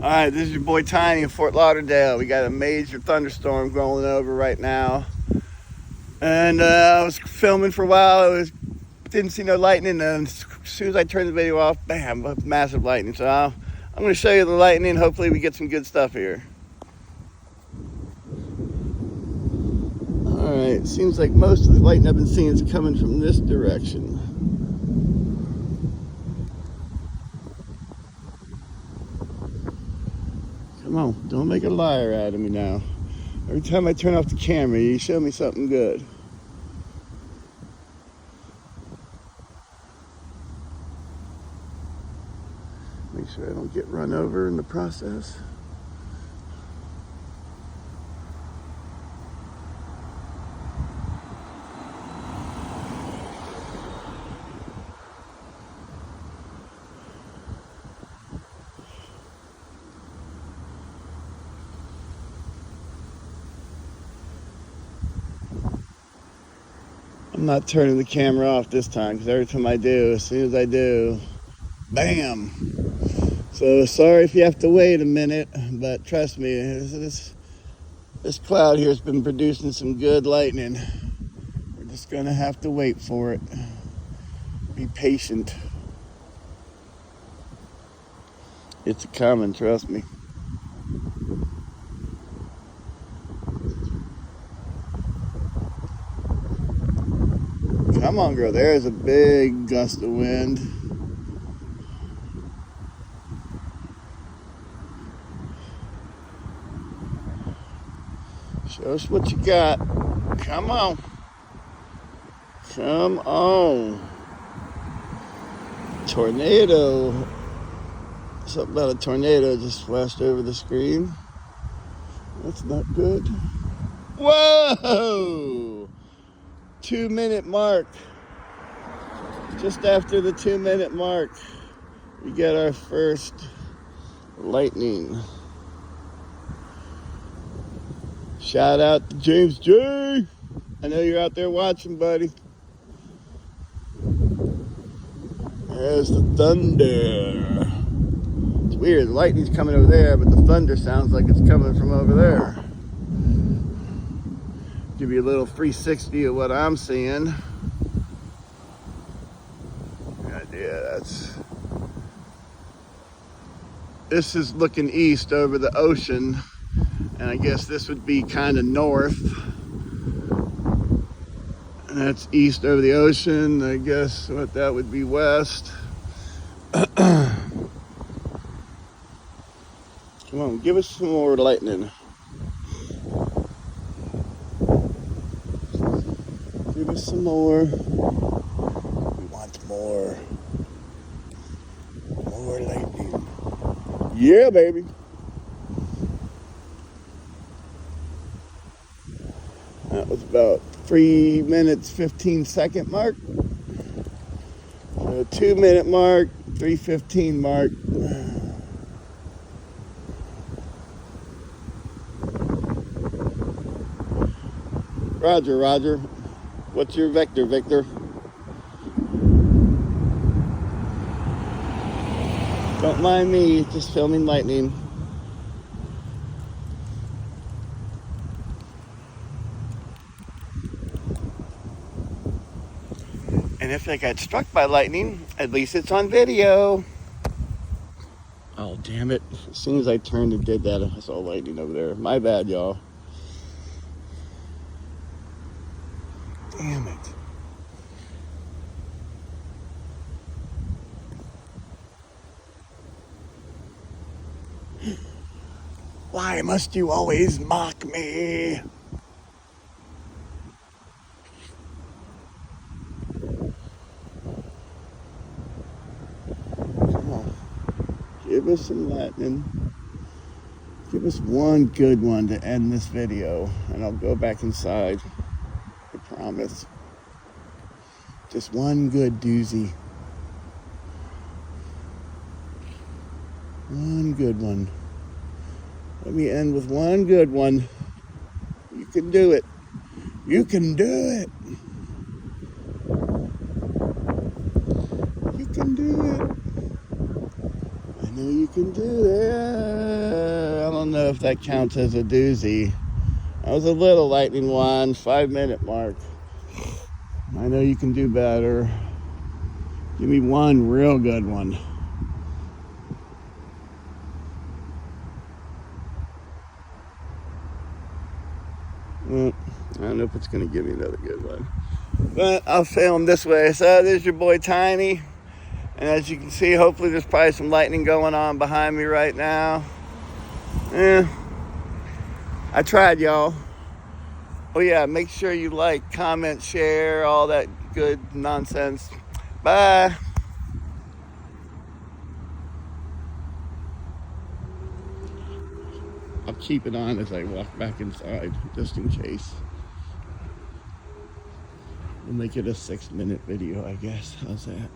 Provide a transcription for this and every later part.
All right, this is your boy Tiny in Fort Lauderdale. We got a major thunderstorm going over right now. And I was filming for a while. Didn't see no lightning. And as soon as I turned the video off, bam, massive lightning. So I'm going to show you the lightning. Hopefully we get some good stuff here. All right, seems like most of the lightning I've been seeing is coming from this direction. Come on, don't make a liar out of me now. Every time I turn off the camera, you show me something good. Make sure I don't get run over in the process. I'm not turning the camera off this time because every time I do, as soon as I do, bam! So sorry if you have to wait a minute, but trust me, this cloud here has been producing some good lightning. We're just gonna have to wait for it. Be patient. It's coming, trust me. Come on, girl. There's a big gust of wind. Show us what you got. Come on. Come on. Tornado. Something about a tornado just flashed over the screen. That's not good. Whoa! 2-minute mark. Just after the 2-minute mark, we get our first lightning. Shout out to James J. I know you're out there watching, buddy. There's the thunder. It's weird, the lightning's coming over there, but the thunder sounds like it's coming from over there. Give you a little 360 of what I'm seeing. Yeah, this is looking east over the ocean, and I guess this would be kind of north. And that's east over the ocean. I guess what that would be west. Come on, give us some more lightning. Give us some more. We want more. More lightning. Yeah, baby. That was about 3 minutes, 15-second mark. So 2-minute mark, 3:15 mark. Roger, Roger. What's your vector, Victor? Don't mind me, just filming lightning. And if I got struck by lightning, at least it's on video. Oh, damn it. As soon as I turned and did that, I saw lightning over there. My bad, y'all. Damn it. Why must you always mock me? Come on. Give us some lightning. Give us one good one to end this video, and I'll go back inside. I promise. Just one good doozy. One good one. Let me end with one good one. You can do it. You can do it. You can do it. I know you can do that. I don't know if that counts as a doozy. That was a little lightning one, 5-minute mark. I know you can do better. Give me one real good one. Well, I don't know if it's going to give me another good one. But I'll film this way. So there's your boy Tiny. And as you can see, hopefully there's probably some lightning going on behind me right now. I tried, y'all. Oh yeah, make sure you like, comment, share, all that good nonsense. Bye. I'll keep it on as I walk back inside, just in case. We'll make it a 6-minute video, I guess. How's that?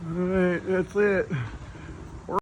All right, that's it.